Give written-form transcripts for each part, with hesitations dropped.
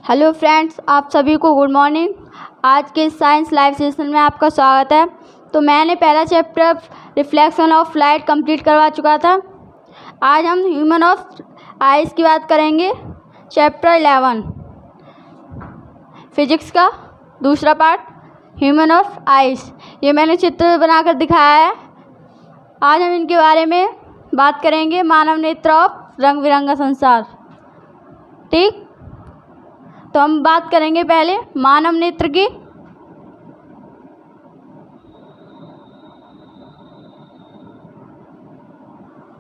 Hello friends, आप सभी को गुड मॉर्निंग। आज के साइंस लाइव सेशन में आपका स्वागत है। तो मैंने पहला chapter reflection of light complete करवा चुका था। आज हम ह्यूमन ऑफ आइज़ की बात करेंगे। चैप्टर 11 फिजिक्स का दूसरा पार्ट ह्यूमन ऑफ आइज़। ये मैंने चित्र बनाकर दिखाया है। आज हम इनके बारे में बात करेंगे। मानव नेत्र ऑफ रंग बिरंगा संसार। ठीक, तो हम बात करेंगे पहले मानव नेत्र की।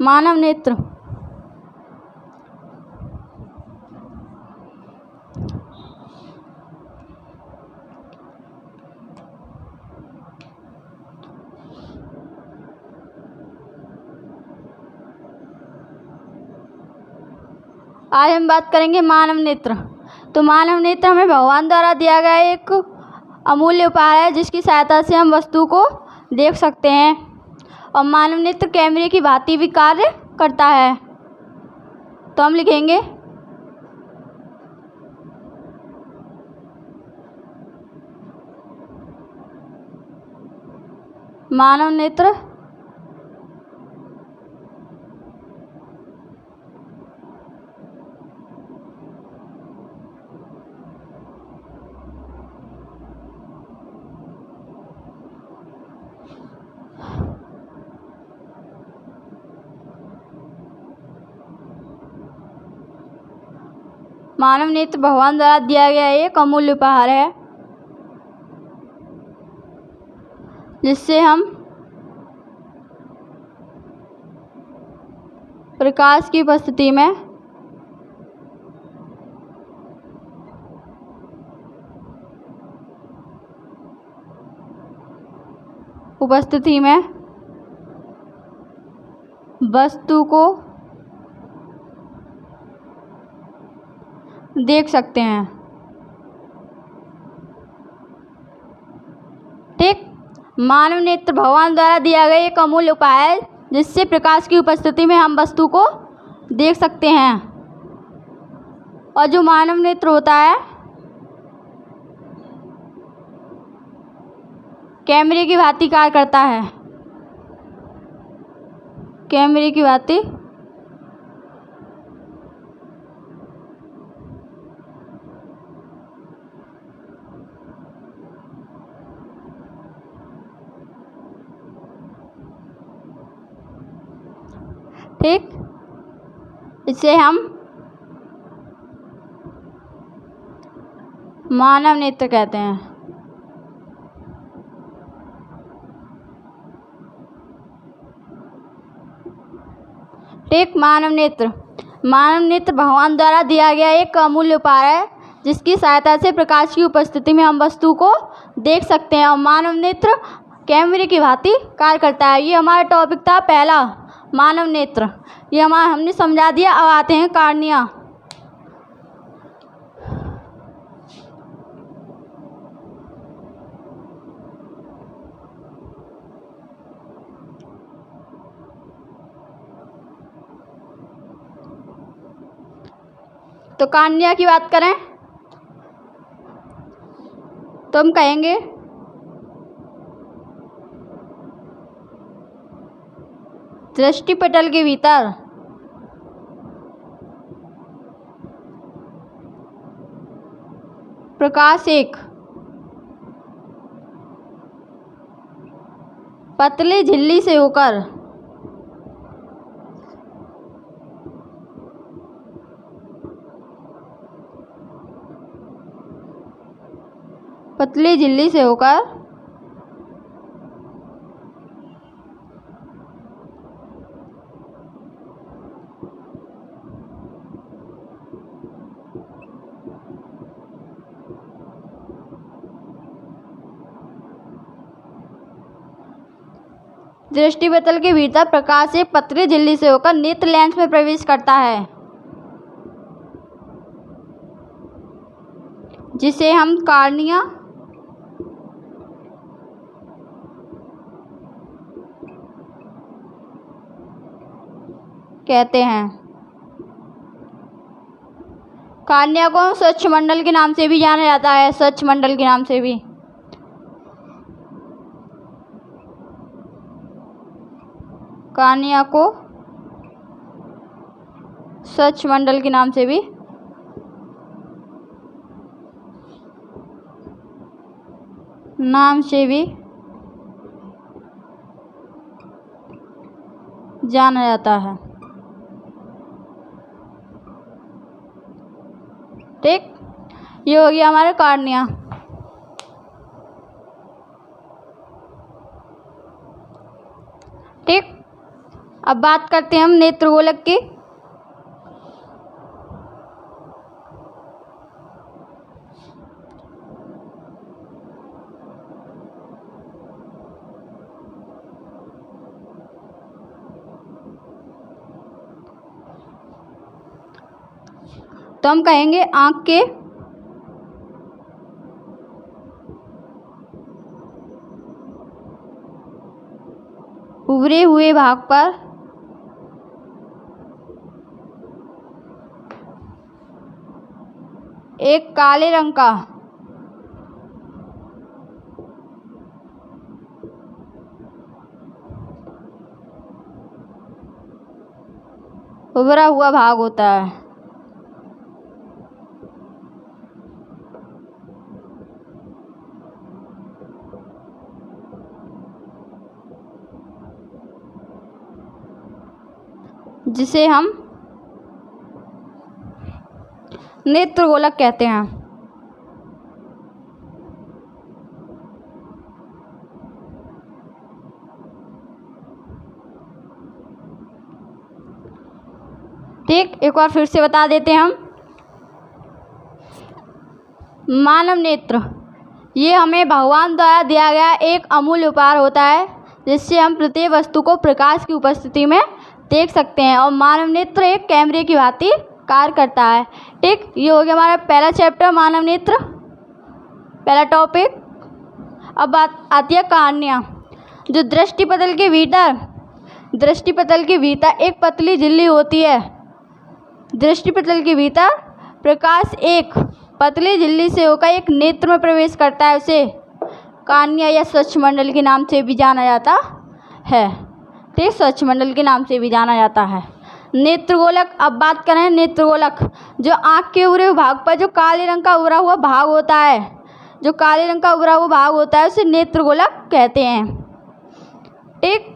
मानव नेत्र आज हम बात करेंगे मानव नेत्र। तो मानव नेत्र हमें भगवान द्वारा दिया गया एक अमूल्य उपहार है, जिसकी सहायता से हम वस्तु को देख सकते हैं। और मानव नेत्र कैमरे की भांति भी कार्य करता है। तो हम लिखेंगे मानव नेत्र मानव नेत्र भगवान द्वारा दिया गया एक अमूल्य उपहार है, जिससे हम प्रकाश की उपस्थिति में वस्तु को देख सकते हैं। ठीक, मानव नेत्र भगवान द्वारा दिया गया एक अमूल्य उपाय है, जिससे प्रकाश की उपस्थिति में हम वस्तु को देख सकते हैं। और जो मानव नेत्र होता है कैमरे की भांति कार्य करता है। कैमरे की भांति ठीक, इसे हम मानव नेत्र कहते हैं। ठीक, मानव नेत्र भगवान द्वारा दिया गया एक अमूल्य उपहार है, जिसकी सहायता से प्रकाश की उपस्थिति में हम वस्तु को देख सकते हैं। और मानव नेत्र कैमरे की भांति कार्य करता है। ये हमारा टॉपिक था पहला, मानव नेत्र। ये हमने समझा दिया। अब आते हैं कार्निया। तो कार्निया की बात करें तो हम कहेंगे दृष्टिपटल के भीतर प्रकाश एक पतली झिल्ली से होकर दृष्टिपटल के भीतर प्रकाश एक पतली झिल्ली से होकर नेत्र लेंस में प्रवेश करता है, जिसे हम कार्निया कहते हैं। कार्निया को स्वच्छ मंडल के नाम से भी जाना जाता है, स्वच्छ मंडल के नाम से भी। कार्निया को स्वच्छ मंडल के नाम से भी जाना जाता है। ठीक, ये हो गया हमारा कार्निया। ठीक, अब बात करते हैं हम नेत्रगोलक की। तो हम कहेंगे आँख के उभरे हुए भाग पर एक काले रंग का उभरा हुआ भाग होता है। जिसे हम नेत्रगोलक कहते हैं। ठीक, एक बार फिर से बता देते हैं हम। मानव नेत्र ये हमें भगवान द्वारा दिया गया एक अमूल्य उपहार होता है, जिससे हम प्रत्येक वस्तु को प्रकाश की उपस्थिति में देख सकते हैं। और मानव नेत्र एक कैमरे की भांति कार्य करता है। ठीक, ये हो गया हमारा पहला चैप्टर, मानव नेत्र, पहला टॉपिक। अब बात आती है कार्निया, जो दृष्टिपटल के भीतर एक पतली झिल्ली होती है। दृष्टिपटल के भीतर प्रकाश एक पतली झिल्ली से होकर एक नेत्र में प्रवेश करता है। उसे कार्निया या स्वच्छ मंडल के नाम से भी जाना जाता है। ठीक, स्वच्छ मंडल के नाम से भी जाना जाता है। नेत्रगोलक, अब बात करें नेत्रगोलक, जो आँख के उभरे हुए भाग पर जो काले रंग का उभरा हुआ भाग होता है, उसे नेत्रगोलक कहते हैं। ठीक,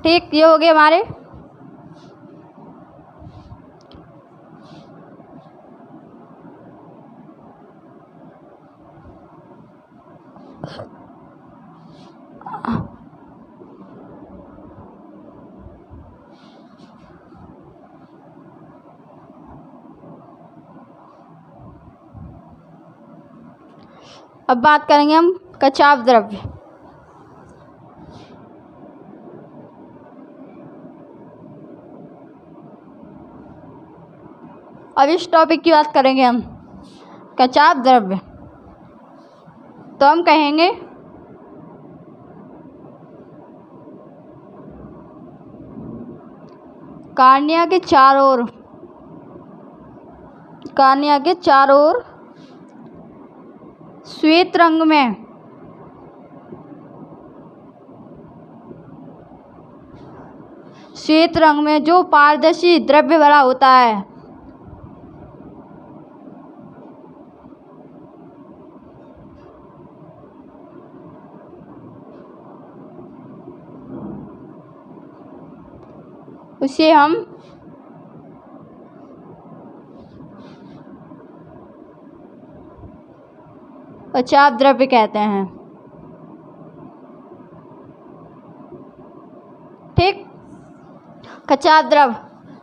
ठीक, ये हो गए हमारे अब बात करेंगे हम कचाव द्रव्य। अब इस टॉपिक की बात करेंगे हम, कचाव द्रव्य। तो हम कहेंगे कार्निया के चारों ओर श्वेत रंग में जो पारदर्शी द्रव्य भरा होता है, उसे हम कचाप द्रव्य कहते हैं। ठीक। कचाप द्रव्य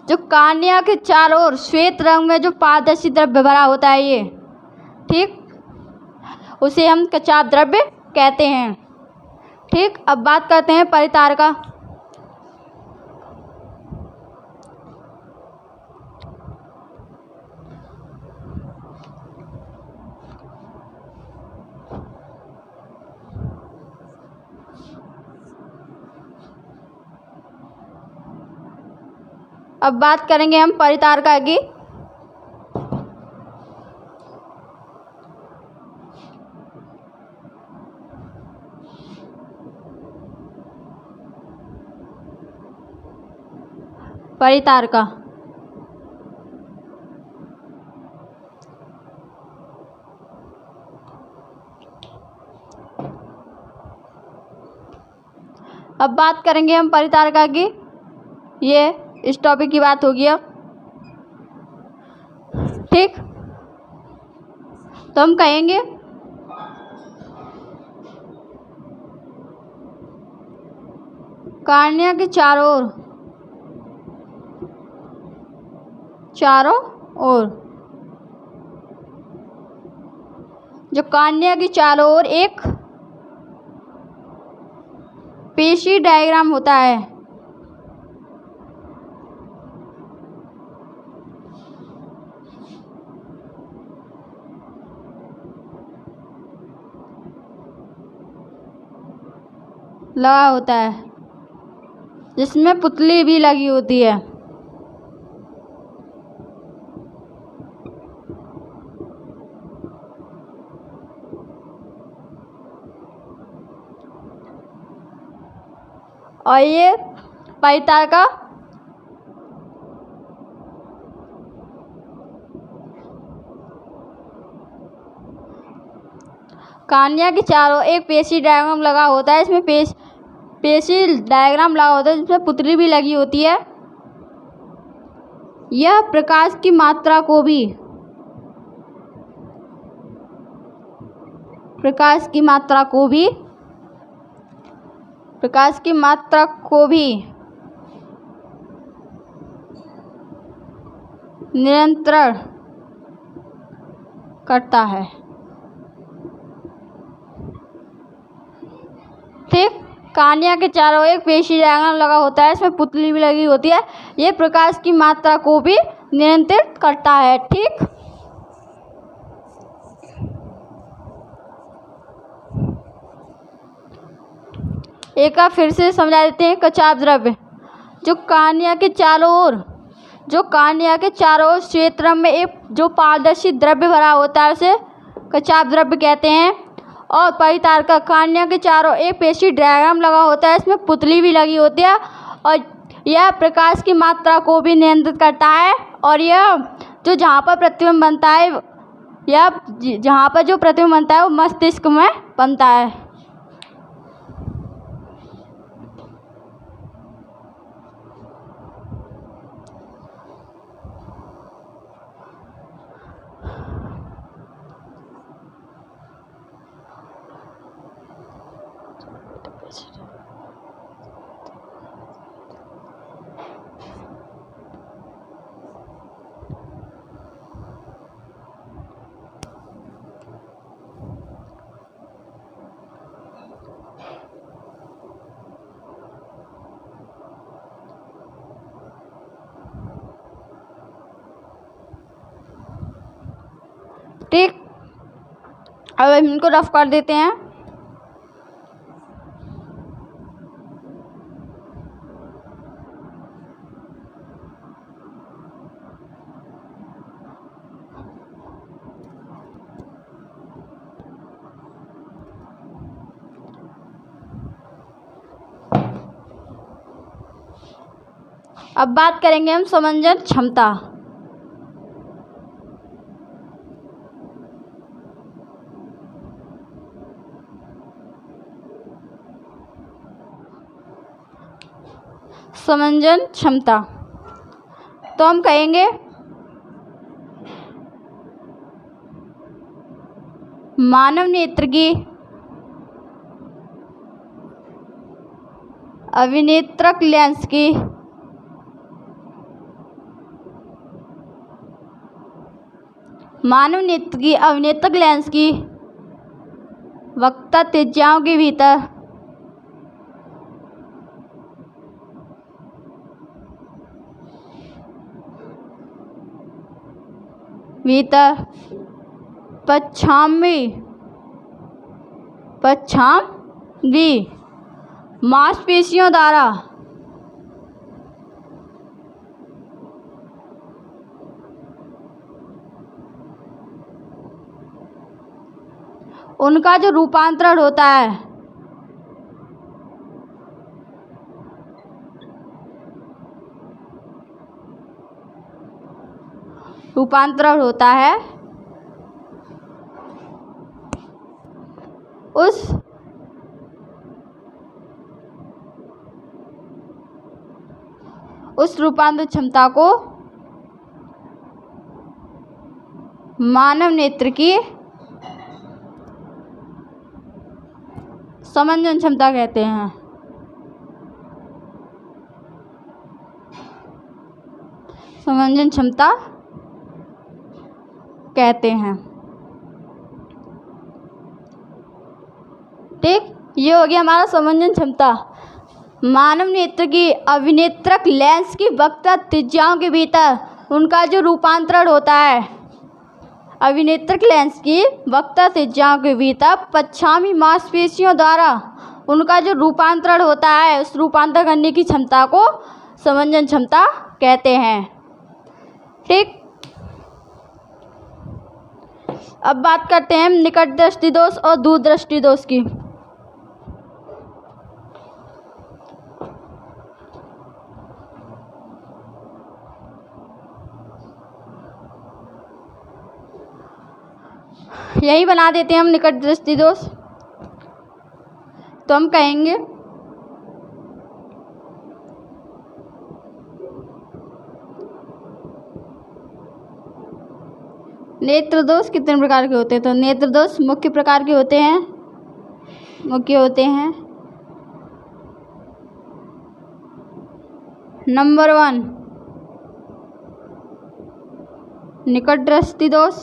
जो कॉर्निया के चारों ओर श्वेत रंग में जो पारदर्शी द्रव्य भरा होता है ये, ठीक, उसे हम कचाप द्रव्य कहते हैं। ठीक। अब बात करते हैं परितारका। अब बात करेंगे हम परितारका की। परितारका अब बात करेंगे हम परितारका की। ये इस टॉपिक की बात होगी अब। ठीक। तो हम कहेंगे कॉर्निया के चारों ओर जो कॉर्निया की चारों ओर एक पेशी डायग्राम होता है। लगा होता है जिसमें पुतली भी लगी होती है। और ये परितारका कॉर्निया के चारों एक पेशी डायग्राम लगा होता है। इसमें पेशी डायग्राम लगा होता है जिसमें पुतली भी लगी होती है। यह प्रकाश की मात्रा को भी नियंत्रण करता है। ठीक। कॉर्निया के चारों एक पेशी डायग्राम लगा होता है। इसमें पुतली भी लगी होती है। ये प्रकाश की मात्रा को भी नियंत्रित करता है। ठीक। एक बार फिर से समझा देते हैं। कचाप द्रव्य जो कॉर्निया के चारों ओर श्वेत रंग में एक जो पारदर्शी द्रव्य भरा होता है उसे कचाप द्रव्य कहते हैं। और परितारका कॉर्निया के चारों एक पेशी डायग्राम लगा होता है। इसमें पुतली भी लगी होती है और यह प्रकाश की मात्रा को भी नियंत्रित करता है। और यह जो जहाँ पर प्रतिबिंब बनता है वो मस्तिष्क में बनता है। ठीक। अब हम इनको रफ कर देते हैं। अब बात करेंगे हम समंजन क्षमता। समंजन क्षमता। तो हम कहेंगे मानव नेत्र की अविनेत्रक लेंस की मानव नेत्र की अविनेत्रक लेंस की वक्रता त्रिज्याओं के भीतर पच्छामी मांसपेशियों द्वारा उनका जो रूपांतरण होता है उस रूपांतरण क्षमता को मानव नेत्र की समंजन क्षमता कहते हैं। समंजन क्षमता कहते हैं। ठीक, ये हो गया हमारा समंजन क्षमता। मानव नेत्र की अविनेत्रक लेंस की वक्रता त्रिज्याओं के भीतर उनका जो रूपांतरण होता है, अविनेत्रक लेंस की वक्रता त्रिज्याओं के भीतर पच्छामी मांसपेशियों द्वारा उनका जो रूपांतरण होता है, उस रूपांतर करने की क्षमता को समंजन क्षमता कहते हैं। ठीक, अब बात करते हैं निकट दृष्टि दोष और दूर दृष्टि दोष की। यही बना देते हैं हम निकट दृष्टि दोष। तो हम कहेंगे नेत्र दोष कितने प्रकार के होते हैं। तो नेत्र दोष मुख्य प्रकार के होते हैं। नंबर 1 निकट दृष्टि दोष।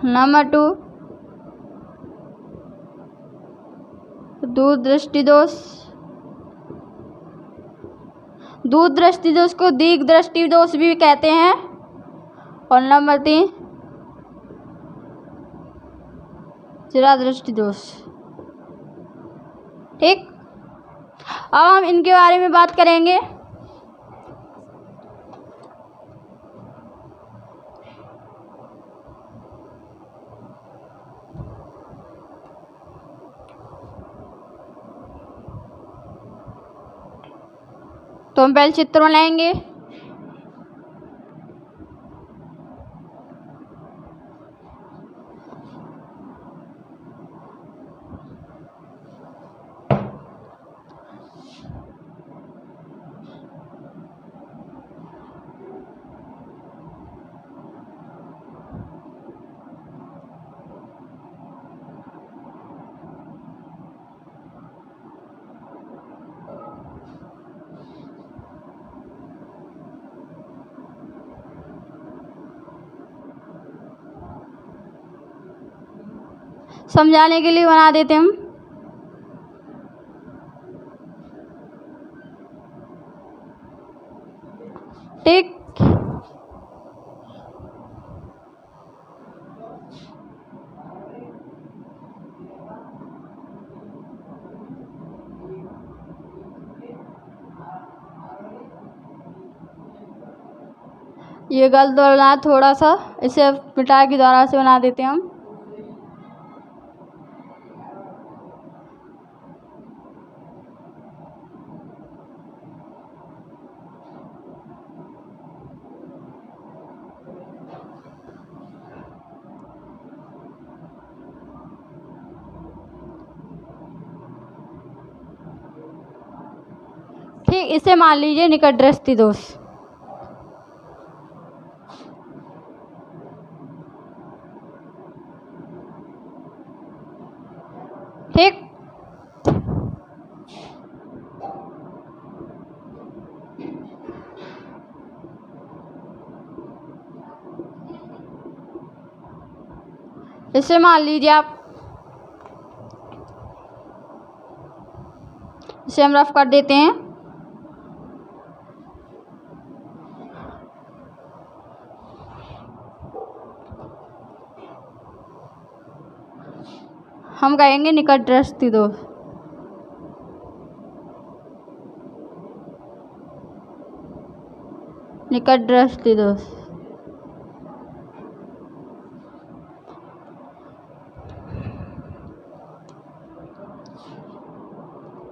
नंबर 2 दूर दृष्टि दोष। दूर दृष्टि दोष को दीर्घ दृष्टि दोष भी कहते हैं। और नंबर 3 चिरा दृष्टि दोष। ठीक, अब हम इनके बारे में बात करेंगे। तो हम पहले चित्र बनाएंगे। समझाने के लिए बना देते हम। ठीक, ये गलत बना थोड़ा सा, इसे मिटा के द्वारा से बना देते हैं हम। ठीक, इसे मान लीजिए निकट दृष्टि दोष। ठीक, इसे मान लीजिए आप, इसे हम रफ कर देते हैं। हम कहेंगे निकट दृष्टि दोष। निकट दृष्टि दोष।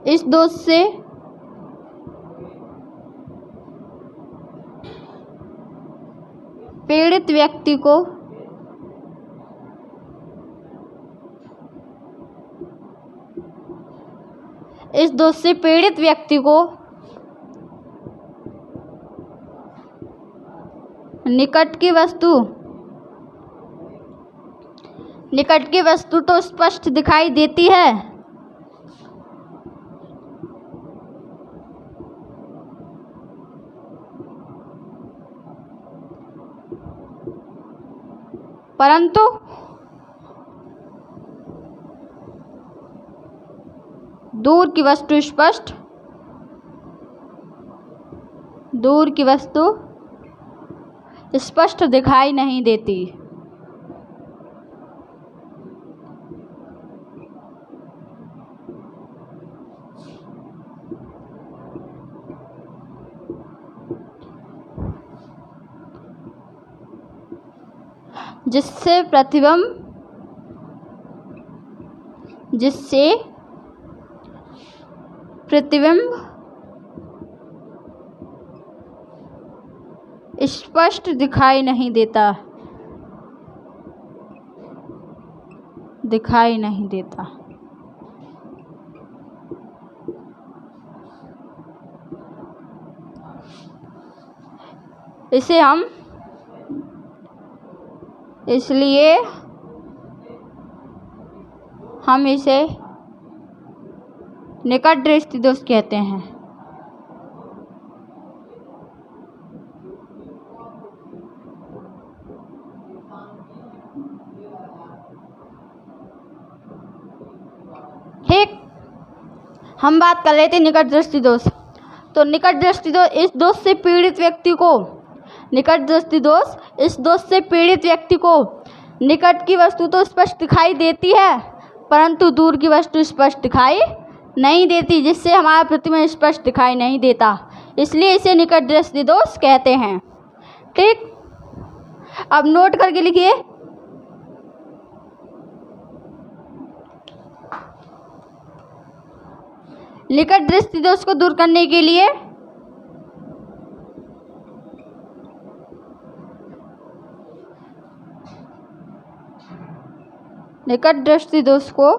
इस दोष से पीड़ित व्यक्ति को निकट की वस्तु तो स्पष्ट दिखाई देती है, परंतु दूर की वस्तु स्पष्ट दिखाई नहीं देती। जिससे प्रतिबिंब स्पष्ट दिखाई नहीं देता। इसलिए हम इसे निकट दृष्टि दोष कहते हैं। ठीक, हम बात कर रहे थे निकट दृष्टि दोष। तो निकट दृष्टि दोष इस दोष से पीड़ित व्यक्ति को निकट की वस्तु तो स्पष्ट दिखाई देती है, परंतु दूर की वस्तु स्पष्ट दिखाई नहीं देती, जिससे हमारा प्रतिबिंब स्पष्ट दिखाई नहीं देता। इसलिए इसे निकट दृष्टि दोष कहते हैं। ठीक, अब नोट करके लिखिए। निकट दृष्टि दोष को दूर करने के लिए निकट दृष्टि दोष को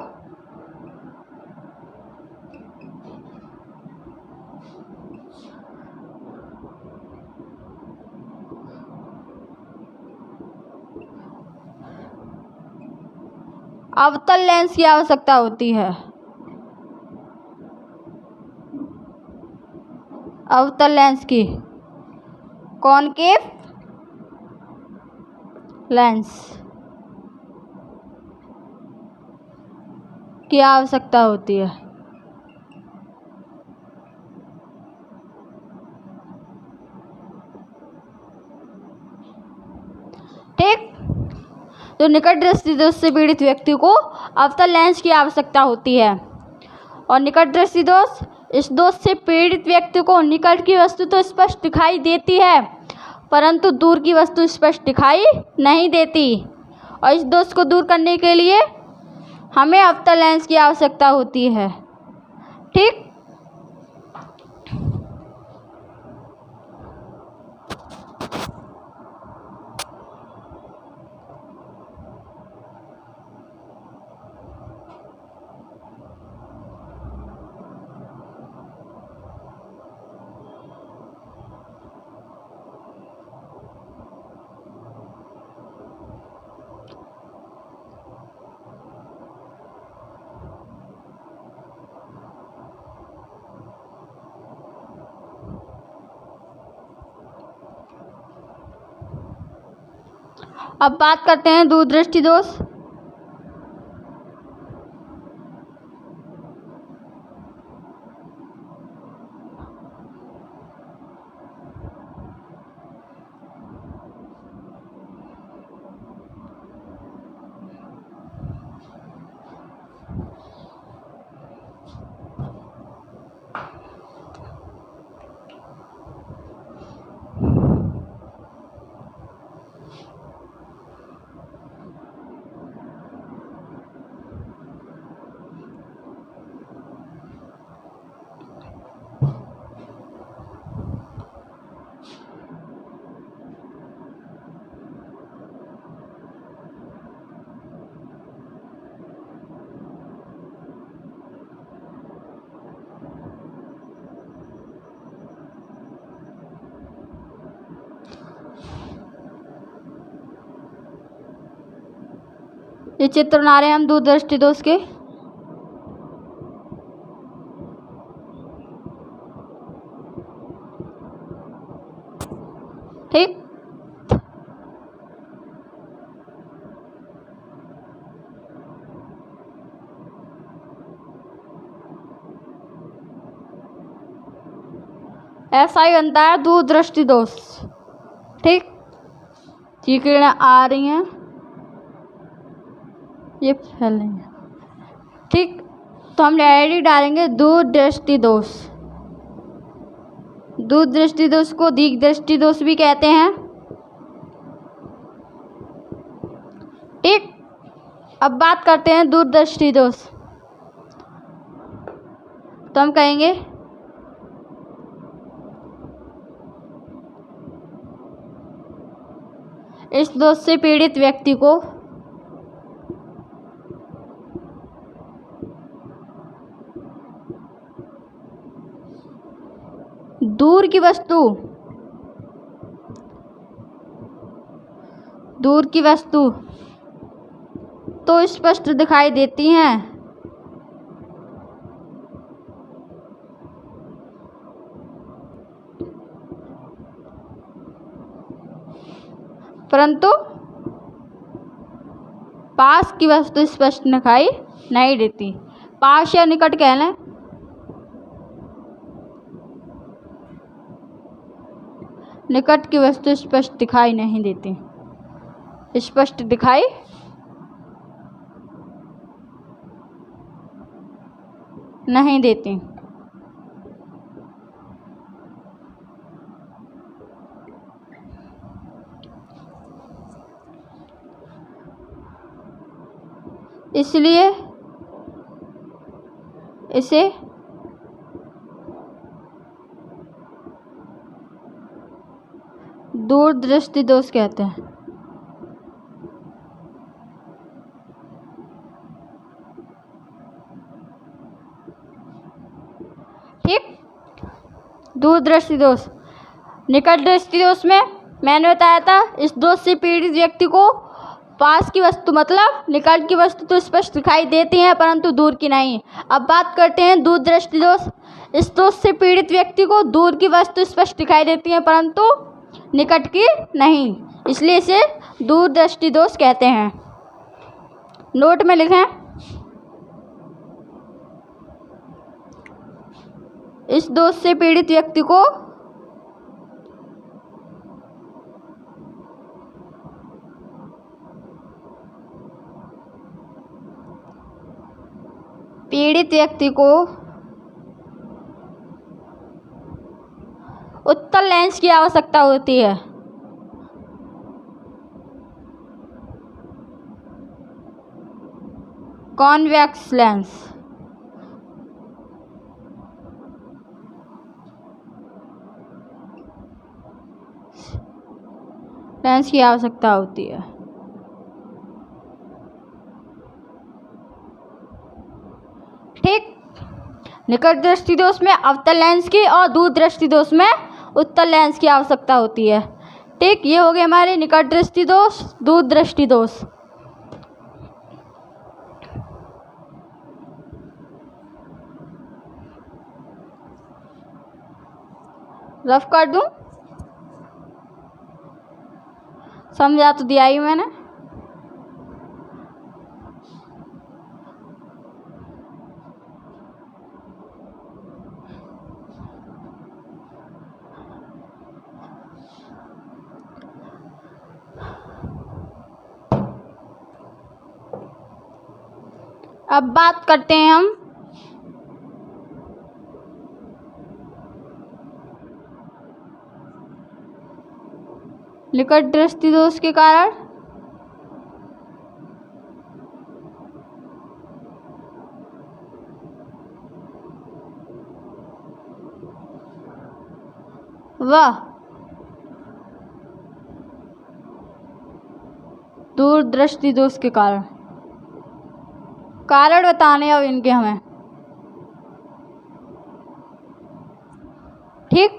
अवतल लेंस की आवश्यकता होती है। अवतल लेंस की, कॉनकेव लेंस की आवश्यकता होती है। ठीक, तो निकट दृष्टि दोष से पीड़ित व्यक्ति को अवतल लेंस की आवश्यकता होती है। और निकट दृष्टि दोष, इस दोष से पीड़ित व्यक्ति को निकट की वस्तु तो स्पष्ट दिखाई देती है, परंतु दूर की वस्तु स्पष्ट दिखाई नहीं देती। और इस दोष को दूर करने के लिए हमें अवतल लेंस की आवश्यकता होती है। ठीक, अब बात करते हैं दूरदृष्टि दोष। ये चित्र बना रहे हैं हम दूरदृष्टि दोष के। ठीक, ऐसा ही बनता है दूरदृष्टि दोष। ठीक, ये किरणें आ रही हैं, ये फैल रही हैं। ठीक, तो हम डायरेक्ट डालेंगे दूरदृष्टि दोष। दूरदृष्टि दोष को दीर्घदृष्टि दोष भी कहते हैं। ठीक, अब बात करते हैं दूरदृष्टि दोष। तो हम कहेंगे इस दोष से पीड़ित व्यक्ति को दूर की वस्तु तो स्पष्ट दिखाई देती हैं, परंतु पास की वस्तु स्पष्ट दिखाई नहीं देती। पास या निकट कह लें। निकट की वस्तु स्पष्ट दिखाई नहीं देती, स्पष्ट दिखाई नहीं देती। इसलिए इसे दूरदृष्टि दोष कहते हैं। ठीक, दूरदृष्टि दोष। निकट दृष्टि दोष में मैंने बताया था, इस दोष से पीड़ित व्यक्ति को पास की वस्तु मतलब निकट की वस्तु तो स्पष्ट दिखाई देती हैं परंतु दूर की नहीं। अब बात करते हैं दूरदृष्टि दोष। इस दोष से पीड़ित व्यक्ति को दूर की वस्तु स्पष्ट दिखाई देती हैं परंतु निकट की नहीं, इसलिए इसे दूरदृष्टि दोष कहते हैं। नोट में लिखें, इस दोष से पीड़ित व्यक्ति को उत्तल लेंस की आवश्यकता होती है। कॉन्वेक्स लेंस की आवश्यकता होती है। ठीक, निकट दृष्टि दोष में अवतल लेंस की और दूर दृष्टि दोष में उत्तल लेंस की आवश्यकता होती है। ठीक, ये हो गए हमारे निकट दृष्टि दोष, दूर दृष्टि दोष। रफ कर दूं। समझा तो दिया ही मैंने। अब बात करते हैं हम निकट दृष्टि दोष के कारण। वह दूरदृष्टि दोष के कारण। कारण बताने अब इनके हमें, ठीक।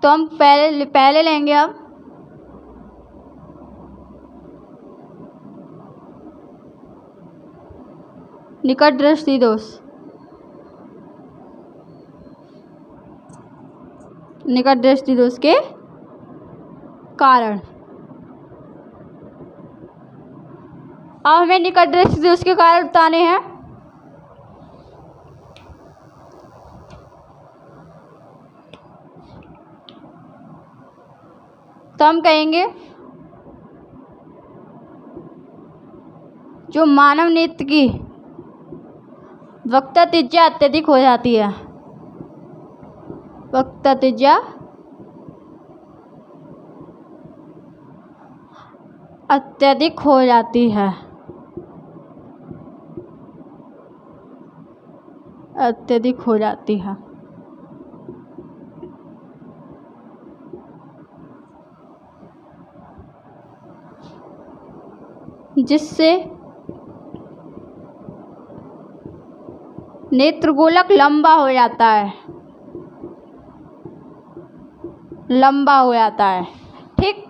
तो हम पहले लेंगे अब निकट दृष्टि दोष। निकट दृष्टि दोष के कारण। अब हमें निकट दृष्टि दोष के कारण बताने हैं। तो हम कहेंगे जो मानव नेत्र की वक्रता त्रिज्या अत्यधिक हो जाती है, वक्रता त्रिज्या अत्यधिक हो जाती है, अत्यधिक हो जाती है, जिससे नेत्रगोलक लंबा हो जाता है, लंबा हो जाता है, ठीक।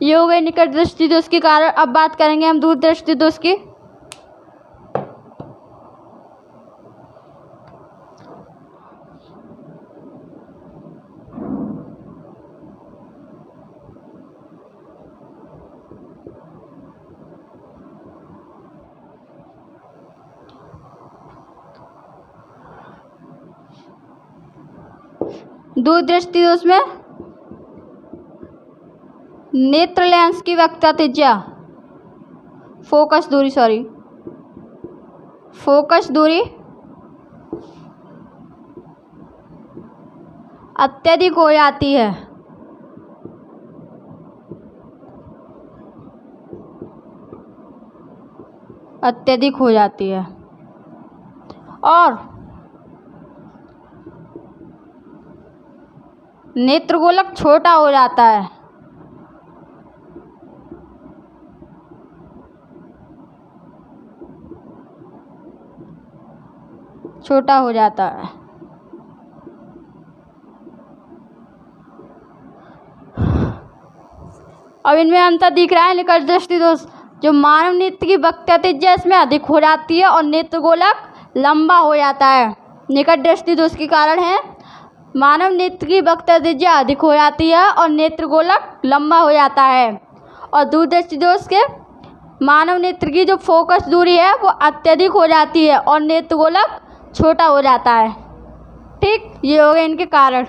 ये हो गए निकट दृष्टि दोष के कारण। अब बात करेंगे हम दूर दृष्टि दोष की। दूर दृष्टि दोष में नेत्र लेंस की वक्रता त्रिज्या, फोकस दूरी अत्यधिक हो जाती है, अत्यधिक हो जाती है, और नेत्रगोलक छोटा हो जाता है, छोटा हो जाता है। अब इनमें अंतर दिख रहा है। निकट दृष्टि दोष जो मानव नेत्र की वक्रता त्रिज्या इसमें अधिक हो जाती है और नेत्रगोलक लंबा हो जाता है। निकट दृष्टि दोष के कारण है मानव नेत्र की वक्रता त्रिज्या अधिक हो जाती है और नेत्रगोलक लंबा हो जाता है। और दूरदृष्टि दोष के मानव नेत्र की जो फोकस दूरी है वो अत्यधिक हो जाती है और नेत्रगोलक छोटा हो जाता है, ठीक। ये हो गए इनके कारण।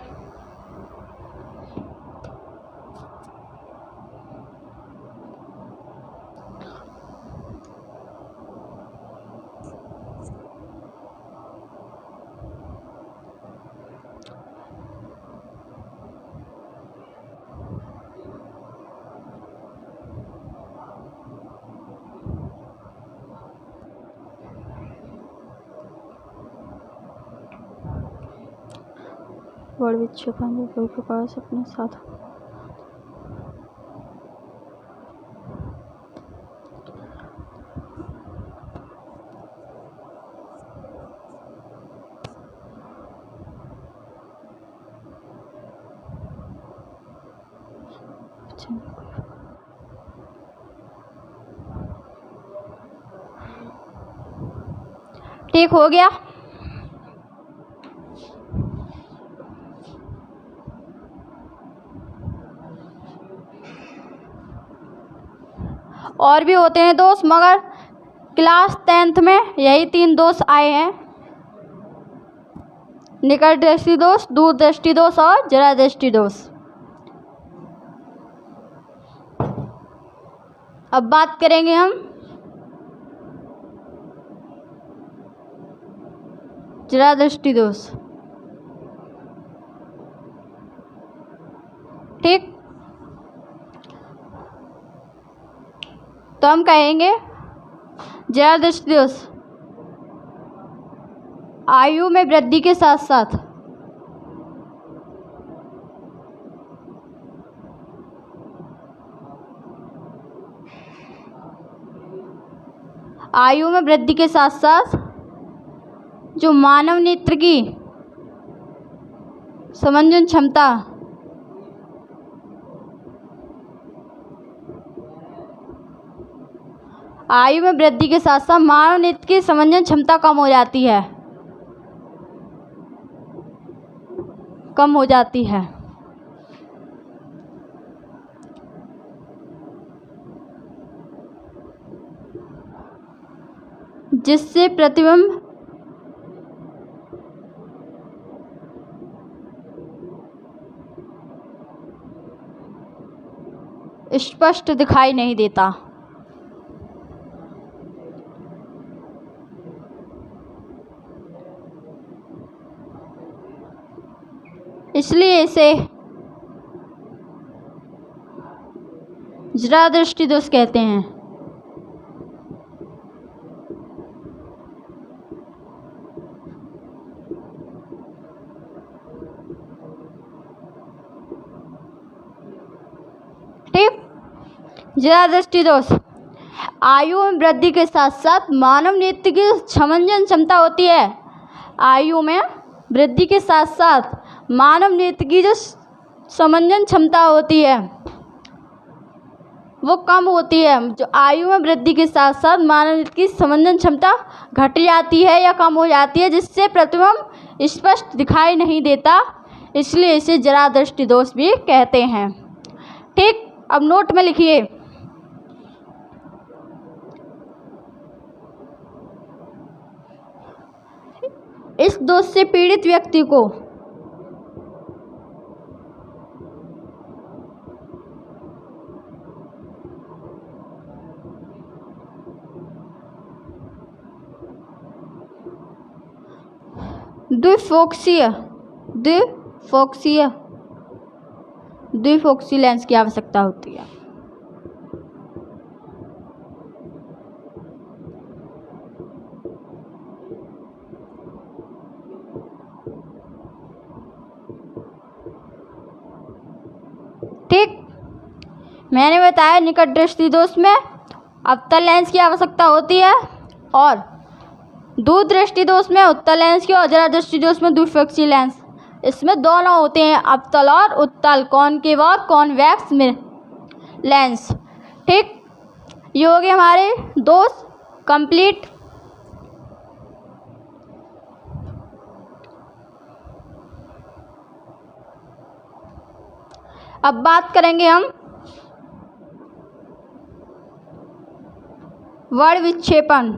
बड़ विक्षेपण जो कोई प्रकाश अपने साथ अच्छा ठीक हो गया। और भी होते हैं दोष, मगर क्लास 10th में यही 3 दोष आए हैं, निकट दृष्टि दोष, दूर दृष्टि दोष और जरा दृष्टि दोष। अब बात करेंगे हम जरा दृष्टि दोष। ठीक, तो हम कहेंगे जरा दृष्टि दोष आयु में वृद्धि के साथ साथ आयु में वृद्धि के साथ साथ जो मानव नेत्र की समंजन क्षमता आयु में वृद्धि के साथ साथ मानव नेत्र की समंजन क्षमता कम हो जाती है, कम हो जाती है। जिससे प्रतिबिंब स्पष्ट दिखाई नहीं देता। इसलिए इसे जरा दृष्टि दोष कहते हैं। ठीक, जरा दृष्टि दोष आयु में वृद्धि के साथ साथ मानव नेत्र की समंजन क्षमता होती है। आयु में वृद्धि के साथ साथ मानव नेत्र की जो समंजन क्षमता होती है वो कम होती है। जो आयु में वृद्धि के साथ साथ मानव नेत्र की समंजन क्षमता घट जाती है या कम हो जाती है, जिससे प्रतिबिंब स्पष्ट दिखाई नहीं देता, इसलिए इसे जरा दृष्टि दोष भी कहते हैं। ठीक, अब नोट में लिखिए, इस दोष से पीड़ित व्यक्ति को द्विफोक्सीय लेंस की आवश्यकता होती है। ठीक, मैंने बताया निकट दृष्टि दोष में अवतल लेंस की आवश्यकता होती है और दूर दृष्टि दोष में उत्तल लेंस की, और जरा दृष्टि दोष में द्विफोक्सीय लेंस। इसमें दोनों होते हैं, अवतल और उत्तल, कॉनकेव और कॉन्वेक्स में लेंस। ठीक, ये हो गए हमारे दोष कंप्लीट। अब बात करेंगे हम वर्ण विक्षेपण।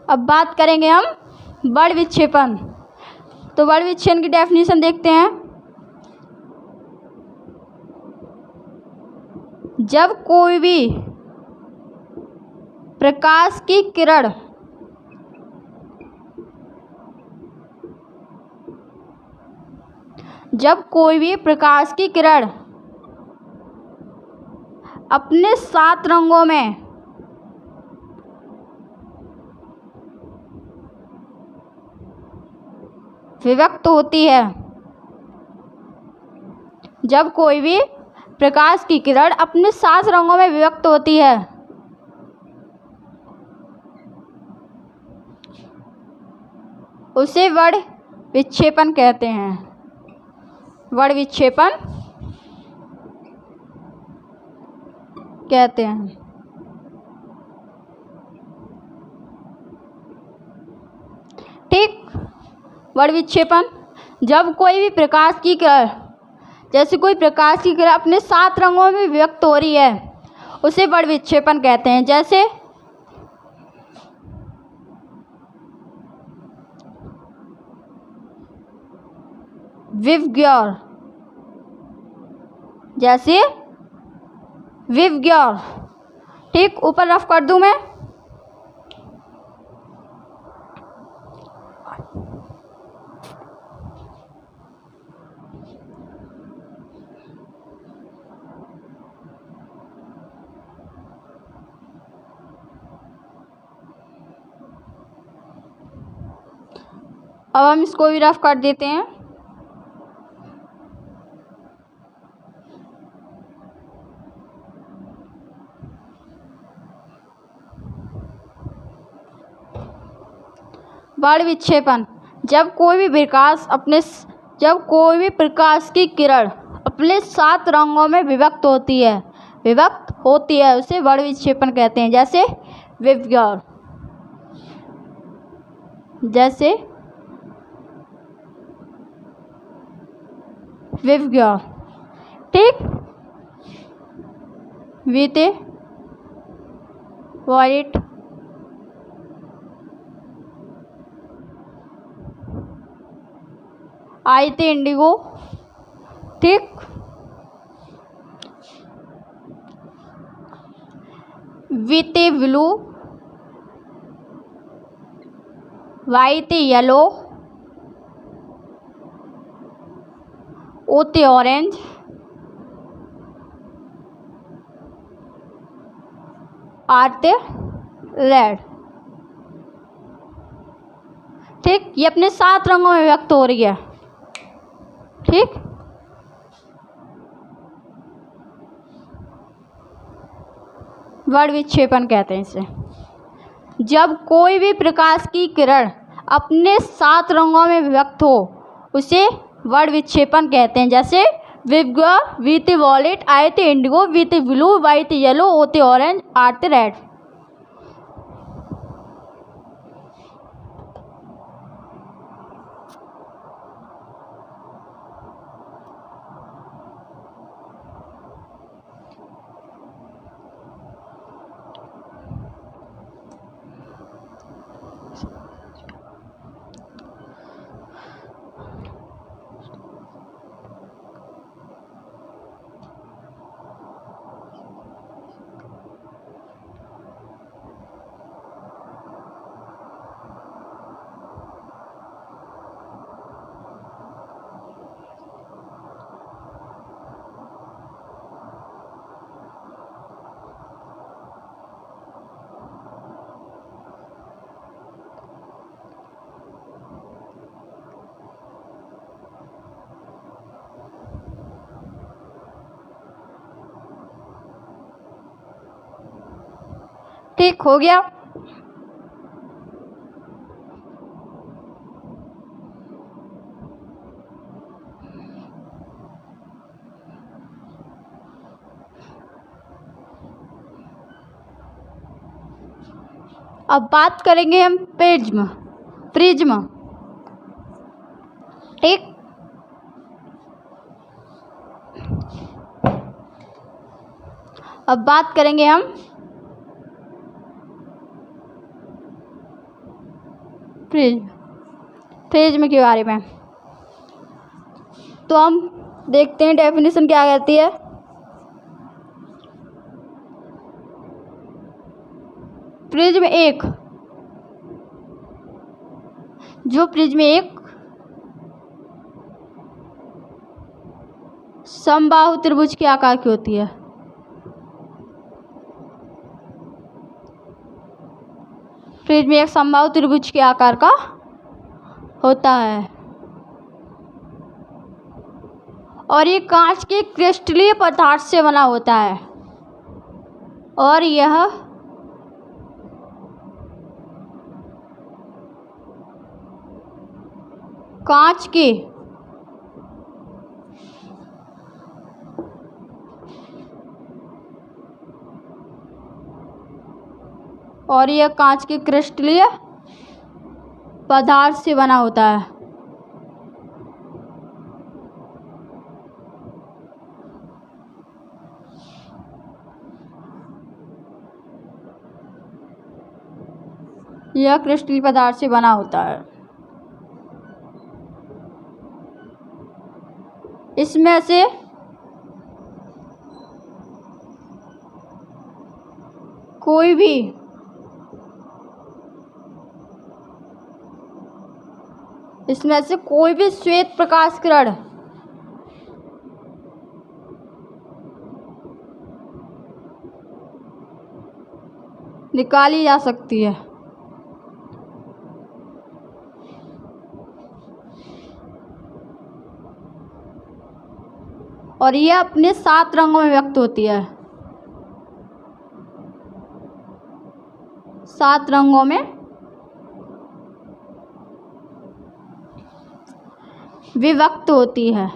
अब बात करेंगे हम वर्ण विक्षेपण। तो वर्ण विक्षेपण की डेफिनेशन देखते हैं। जब कोई भी प्रकाश की किरण अपने 7 रंगों में विभक्त होती है, जब कोई भी प्रकाश की किरण अपने 7 रंगों में विभक्त होती है, उसे वर्ण विक्षेपण कहते हैं। वर्ण विक्षेपण कहते हैं। ठीक। वर्ण विक्षेपण, जब कोई भी प्रकाश की किरण, जैसे कोई प्रकाश की किरण अपने 7 रंगों में व्यक्त हो रही है, उसे वर्ण विक्षेपण कहते हैं। जैसे विवग्योर, जैसे विवग्योर। ठीक, ऊपर रफ कर दूं मैं। अब हम इसको भी रफ कर देते हैं। वर्ण विक्षेपण, जब कोई भी प्रकाश की किरण अपने 7 रंगों में विभक्त होती है, उसे वर्ण विक्षेपण कहते हैं। जैसे विवग्योर, ठीक। वीते वॉयलेट, आईते इंडिगो। ठीक। वीते ब्लू, वाईते येलो, ओते ऑरेंज, आरते रेड। ठीक, ये अपने 7 रंगों में व्यक्त हो रही है। ठीक। वर्ण विक्षेपण कहते हैं इसे। जब कोई भी प्रकाश की किरण अपने 7 रंगों में व्यक्त हो, उसे वर्ण विक्षेपण कहते हैं। जैसे विवग्योर, वीते वॉयलेट, आईते इंडिगो, वीते ब्लू, वाईते येलो, ओते ऑरेंज, आरते रेड। ठीक हो गया। अब बात करेंगे हम प्रिज्म। ठीक। अब बात करेंगे हम प्रिज्म के बारे में। तो हम देखते हैं डेफिनेशन क्या कहती है। प्रिज्म एक, जो प्रिज्म एक समबाहु त्रिभुज के आकार की होती है। प्रिज्म एक समबाहु त्रिभुज के आकार का होता है और ये कांच के क्रिस्टलीय पदार्थ से बना होता है और यह कांच के और यह कांच के क्रिस्टलीय पदार्थ से बना होता है। यह क्रिस्टलीय पदार्थ से बना होता है। इसमें से कोई भी श्वेत प्रकाश किरण निकाली जा सकती है। और यह अपने 7 रंगों में व्यक्त होती है। 7 रंगों में विभक्त होती है।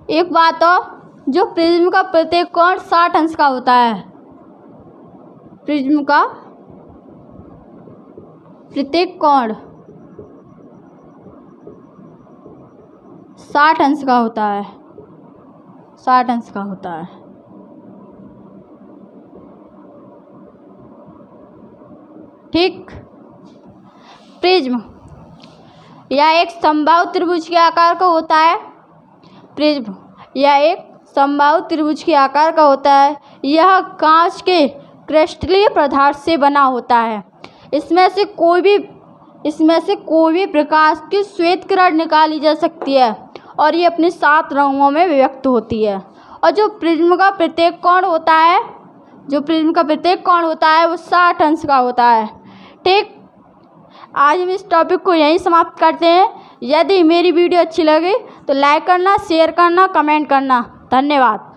एक बात और, जो प्रिज्म का प्रत्येक कोण 60 अंश का होता है। प्रिज्म का प्रत्येक कोण 60 अंश का होता है। 60 अंश का होता है। ठीक। प्रिज्म यह एक समबाहु त्रिभुज के आकार का होता है। प्रिज्म यह एक समबाहु त्रिभुज के आकार का होता है। यह कांच के क्रिस्टलीय पदार्थ से बना होता है। इसमें से कोई भी प्रकाश की श्वेत किरण निकाली जा सकती है और ये अपने 7 रंगों में व्यक्त होती है। और जो प्रिज्म का प्रत्येक कोण होता है वो 60 अंश का होता है। ठीक। आज हम इस टॉपिक को यहीं समाप्त करते हैं। यदि मेरी वीडियो अच्छी लगे तो लाइक करना, शेयर करना, कमेंट करना। धन्यवाद।